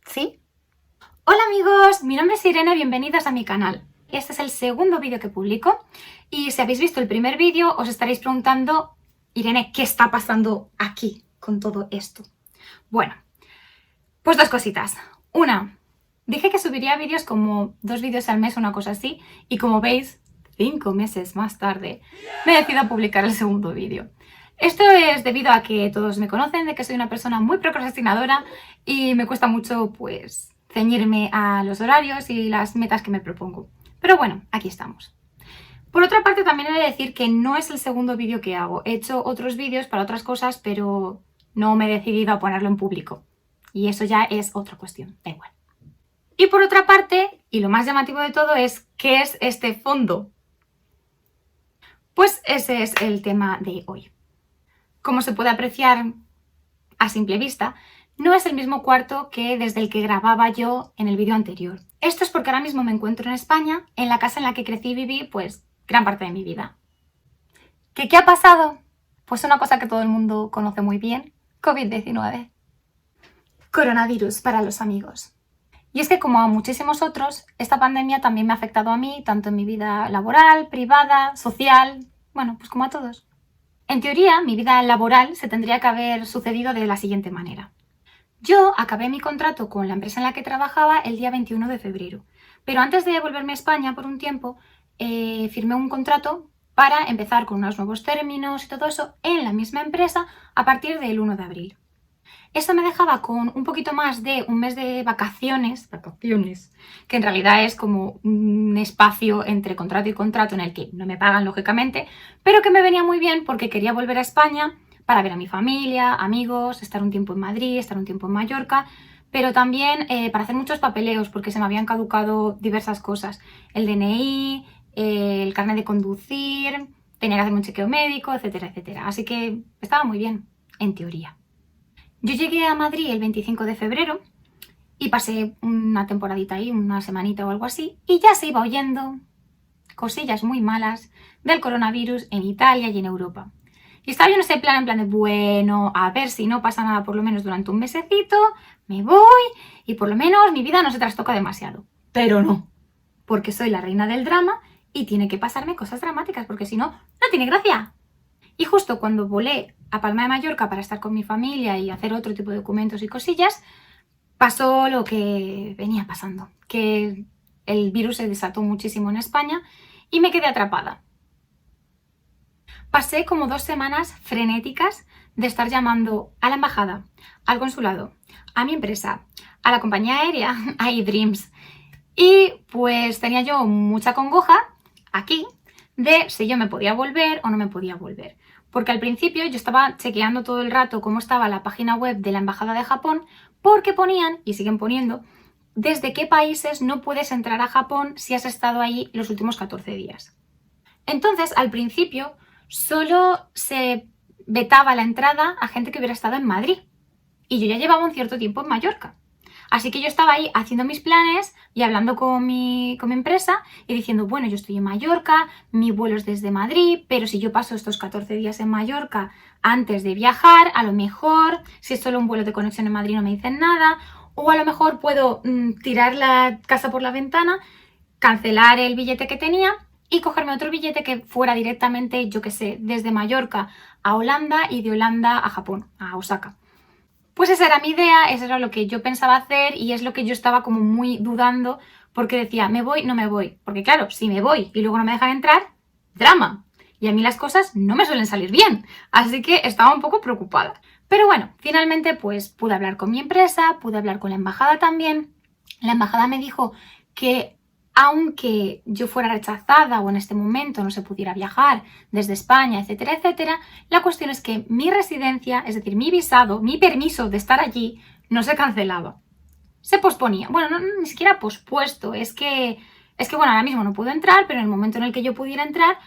¿Sí? Hola amigos, mi nombre es Irene, bienvenidos a mi canal. Este es el segundo vídeo que publico y si habéis visto el primer vídeo os estaréis preguntando, Irene, ¿qué está pasando aquí con todo esto? Bueno, pues dos cositas. Una, dije que subiría vídeos como 2 vídeos al mes, una cosa así, y como veis, 5 meses más tarde, me decido a publicar el segundo vídeo. Esto es debido a que todos me conocen, de que soy una persona muy procrastinadora y me cuesta mucho, pues, ceñirme a los horarios y las metas que me propongo. Pero bueno, aquí estamos. Por otra parte, también he de decir que no es el segundo vídeo que hago. He hecho otros vídeos para otras cosas, pero no me he decidido a ponerlo en público. Y eso ya es otra cuestión, da igual. Y por otra parte, y lo más llamativo de todo es, ¿qué es este fondo? Pues ese es el tema de hoy. Como se puede apreciar a simple vista, no es el mismo cuarto que desde el que grababa yo en el vídeo anterior. Esto es porque ahora mismo me encuentro en España, en la casa en la que crecí y viví, pues, gran parte de mi vida. ¿Qué ha pasado? Pues una cosa que todo el mundo conoce muy bien, COVID-19. Coronavirus para los amigos. Y es que como a muchísimos otros, esta pandemia también me ha afectado a mí, tanto en mi vida laboral, privada, social, bueno, pues como a todos. En teoría, mi vida laboral se tendría que haber sucedido de la siguiente manera. Yo acabé mi contrato con la empresa en la que trabajaba el día 21 de febrero, pero antes de volverme a España por un tiempo, firmé un contrato para empezar con unos nuevos términos y todo eso en la misma empresa a partir del 1 de abril. Esto me dejaba con un poquito más de un mes de vacaciones, que en realidad es como un espacio entre contrato y contrato en el que no me pagan lógicamente, pero que me venía muy bien porque quería volver a España para ver a mi familia, amigos, estar un tiempo en Madrid, estar un tiempo en Mallorca, pero también para hacer muchos papeleos porque se me habían caducado diversas cosas. El DNI, el carnet de conducir, tenía que hacerme un chequeo médico, etcétera, etcétera. Así que estaba muy bien, en teoría. Yo llegué a Madrid el 25 de febrero y pasé una temporadita ahí, una semanita o algo así, y ya se iba oyendo cosillas muy malas del coronavirus en Italia y en Europa. Y estaba yo en ese plan, de, bueno, a ver si no pasa nada por lo menos durante un mesecito, me voy y por lo menos mi vida no se trastoca demasiado. Pero no, porque soy la reina del drama y tiene que pasarme cosas dramáticas, porque si no, no tiene gracia. Y justo cuando volé a Palma de Mallorca para estar con mi familia y hacer otro tipo de documentos y cosillas, pasó lo que venía pasando, que el virus se desató muchísimo en España y me quedé atrapada. Pasé como 2 semanas frenéticas de estar llamando a la embajada, al consulado, a mi empresa, a la compañía aérea, a eDreams. Y pues tenía yo mucha congoja aquí de si yo me podía volver o no me podía volver. Porque al principio yo estaba chequeando todo el rato cómo estaba la página web de la Embajada de Japón, porque ponían, y siguen poniendo, desde qué países no puedes entrar a Japón si has estado ahí los últimos 14 días. Entonces, al principio, solo se vetaba la entrada a gente que hubiera estado en Madrid. Y yo ya llevaba un cierto tiempo en Mallorca. Así que yo estaba ahí haciendo mis planes y hablando con mi empresa y diciendo, bueno, yo estoy en Mallorca, mi vuelo es desde Madrid, pero si yo paso estos 14 días en Mallorca antes de viajar, a lo mejor, si es solo un vuelo de conexión en Madrid no me dicen nada, o a lo mejor puedo tirar la casa por la ventana, cancelar el billete que tenía y cogerme otro billete que fuera directamente, yo qué sé, desde Mallorca a Holanda y de Holanda a Japón, a Osaka. Pues esa era mi idea, eso era lo que yo pensaba hacer y es lo que yo estaba como muy dudando porque decía, ¿me voy? No me voy. Porque claro, si me voy y luego no me dejan entrar, drama. Y a mí las cosas no me suelen salir bien, así que estaba un poco preocupada. Pero bueno, finalmente pues pude hablar con mi empresa, pude hablar con la embajada también. La embajada me dijo que aunque yo fuera rechazada o en este momento no se pudiera viajar desde España, etcétera, etcétera, la cuestión es que mi residencia, es decir, mi visado, mi permiso de estar allí, no se cancelaba. Se posponía. Bueno, no, ni siquiera pospuesto. Es que, bueno, ahora mismo no puedo entrar, pero en el momento en el que yo pudiera entrar,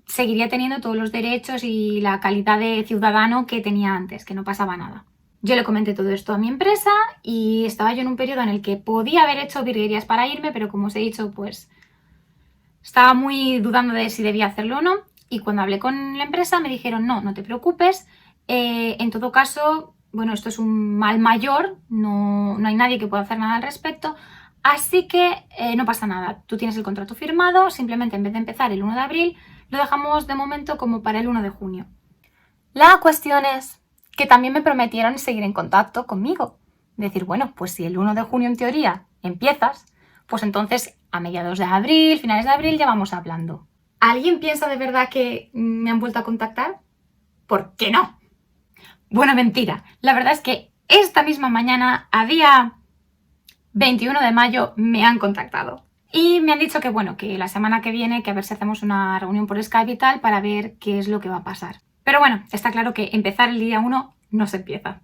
seguiría teniendo todos los derechos y la calidad de ciudadano que tenía antes, que no pasaba nada. Yo le comenté todo esto a mi empresa y estaba yo en un periodo en el que podía haber hecho virguerías para irme, pero como os he dicho, pues estaba muy dudando de si debía hacerlo o no. Y cuando hablé con la empresa me dijeron, no, no te preocupes, en todo caso bueno, esto es un mal mayor, no hay nadie que pueda hacer nada al respecto, así que no pasa nada. Tú tienes el contrato firmado, simplemente en vez de empezar el 1 de abril, lo dejamos de momento como para el 1 de junio. La cuestión es que también me prometieron seguir en contacto conmigo. Decir, bueno, pues si el 1 de junio en teoría empiezas, pues entonces a mediados de abril, finales de abril ya vamos hablando. ¿Alguien piensa de verdad que me han vuelto a contactar? ¿Por qué no? Bueno, mentira. La verdad es que esta misma mañana, a día 21 de mayo, me han contactado. Y me han dicho que bueno, que la semana que viene, que a ver si hacemos una reunión por Skype y tal para ver qué es lo que va a pasar. Pero bueno, está claro que empezar el día 1 no se empieza.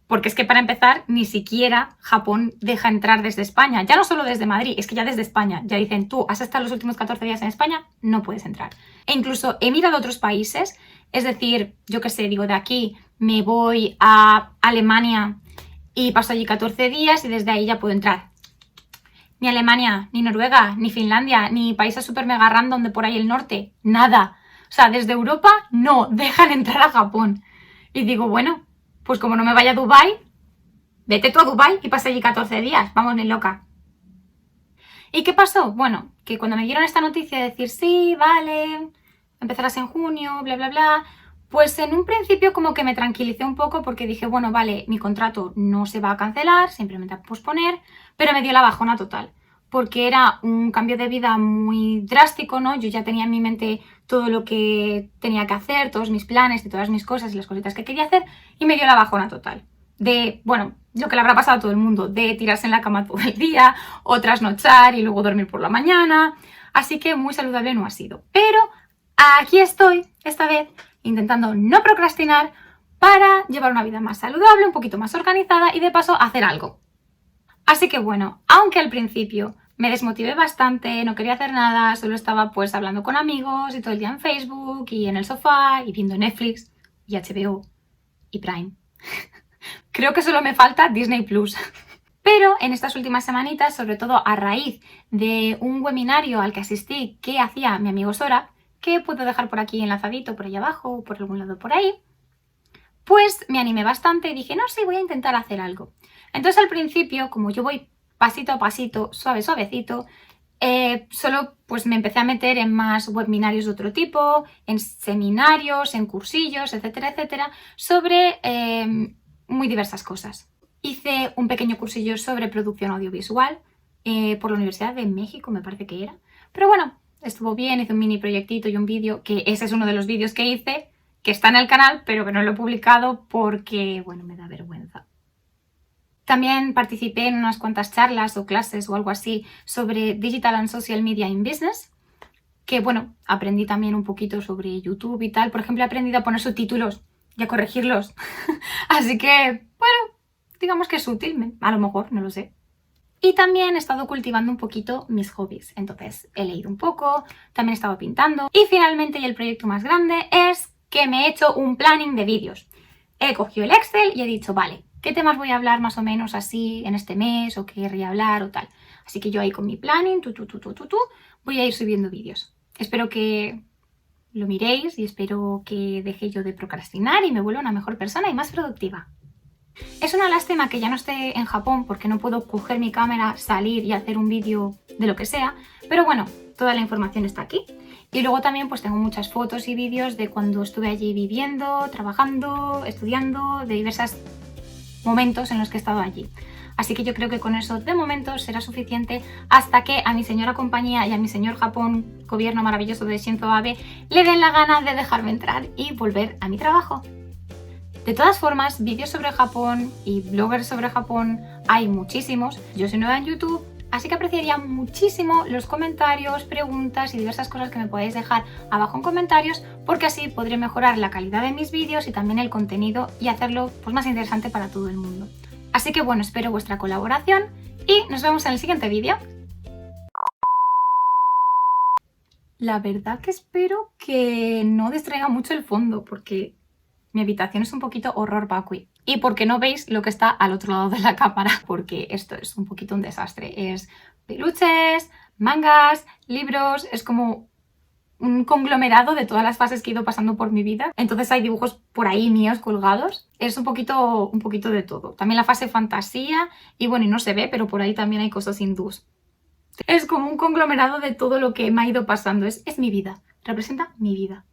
Porque es que para empezar, ni siquiera Japón deja entrar desde España. Ya no solo desde Madrid, es que ya desde España. Ya dicen, tú has estado los últimos 14 días en España, no puedes entrar. E incluso he mirado otros países, es decir, yo qué sé, digo, de aquí me voy a Alemania y paso allí 14 días y desde ahí ya puedo entrar. Ni Alemania, ni Noruega, ni Finlandia, ni países super mega random de por ahí el norte. Nada. O sea, desde Europa no dejan entrar a Japón. Y digo, bueno, pues como no me vaya a Dubái, vete tú a Dubái y pasa allí 14 días. Vamos, ni loca. ¿Y qué pasó? Bueno, que cuando me dieron esta noticia de decir, sí, vale, empezarás en junio, bla, bla, bla, pues en un principio como que me tranquilicé un poco porque dije, bueno, vale, mi contrato no se va a cancelar, simplemente a posponer, pero me dio la bajona total, porque era un cambio de vida muy drástico, ¿no? Yo ya tenía en mi mente todo lo que tenía que hacer, todos mis planes y todas mis cosas y las cositas que quería hacer, y me dio la bajona total. De, bueno, lo que le habrá pasado a todo el mundo, de tirarse en la cama todo el día, o trasnochar y luego dormir por la mañana, así que muy saludable no ha sido. Pero aquí estoy, esta vez, intentando no procrastinar para llevar una vida más saludable, un poquito más organizada y de paso hacer algo. Así que bueno, aunque al principio me desmotivé bastante, no quería hacer nada, solo estaba pues hablando con amigos y todo el día en Facebook y en el sofá y viendo Netflix y HBO y Prime. Creo que solo me falta Disney Plus. Pero en estas últimas semanitas, sobre todo a raíz de un webinario al que asistí que hacía mi amigo Sora, que puedo dejar por aquí enlazadito, por ahí abajo o por algún lado por ahí, pues me animé bastante y dije, no, sí, voy a intentar hacer algo. Entonces al principio, como yo voy pasito a pasito, suave, suavecito, solo pues me empecé a meter en más webinarios de otro tipo, en seminarios, en cursillos, etcétera, etcétera, sobre muy diversas cosas. Hice un pequeño cursillo sobre producción audiovisual por la Universidad de México, me parece que era. Pero bueno, estuvo bien, hice un mini proyectito y un vídeo, que ese es uno de los vídeos que hice, que está en el canal, pero que no lo he publicado porque, bueno, me da vergüenza. También participé en unas cuantas charlas o clases o algo así sobre Digital and Social Media in Business, que bueno, aprendí también un poquito sobre YouTube y tal. Por ejemplo, he aprendido a poner subtítulos y a corregirlos. Así que, bueno, digamos que es útil, a lo mejor, no lo sé. Y también he estado cultivando un poquito mis hobbies. Entonces, he leído un poco, también he estado pintando. Y finalmente, y el proyecto más grande, es que me he hecho un planning de vídeos. He cogido el Excel y he dicho, vale, ¿qué temas voy a hablar más o menos así en este mes o qué querría hablar o tal? Así que yo ahí con mi planning, voy a ir subiendo vídeos. Espero que lo miréis y espero que deje yo de procrastinar y me vuelva una mejor persona y más productiva. Es una lástima que ya no esté en Japón porque no puedo coger mi cámara, salir y hacer un vídeo de lo que sea, pero bueno, toda la información está aquí. Y luego también pues tengo muchas fotos y vídeos de cuando estuve allí viviendo, trabajando, estudiando, de diversos momentos en los que he estado allí. Así que yo creo que con eso de momento será suficiente hasta que a mi señora compañía y a mi señor Japón, gobierno maravilloso de Shinzo Abe, le den la gana de dejarme entrar y volver a mi trabajo. De todas formas, vídeos sobre Japón y bloggers sobre Japón hay muchísimos. Yo soy nueva en YouTube, así que apreciaría muchísimo los comentarios, preguntas y diversas cosas que me podáis dejar abajo en comentarios, porque así podré mejorar la calidad de mis vídeos y también el contenido y hacerlo pues, más interesante para todo el mundo. Así que bueno, espero vuestra colaboración y nos vemos en el siguiente vídeo. La verdad que espero que no distraiga mucho el fondo, porque mi habitación es un poquito horror vacui. Y porque no veis lo que está al otro lado de la cámara, porque esto es un poquito un desastre. Es peluches, mangas, libros, es como un conglomerado de todas las fases que he ido pasando por mi vida. Entonces hay dibujos por ahí míos colgados. Es un poquito de todo. También la fase fantasía y bueno, y no se ve, pero por ahí también hay cosas hindús. Es como un conglomerado de todo lo que me ha ido pasando. Es mi vida. Representa mi vida.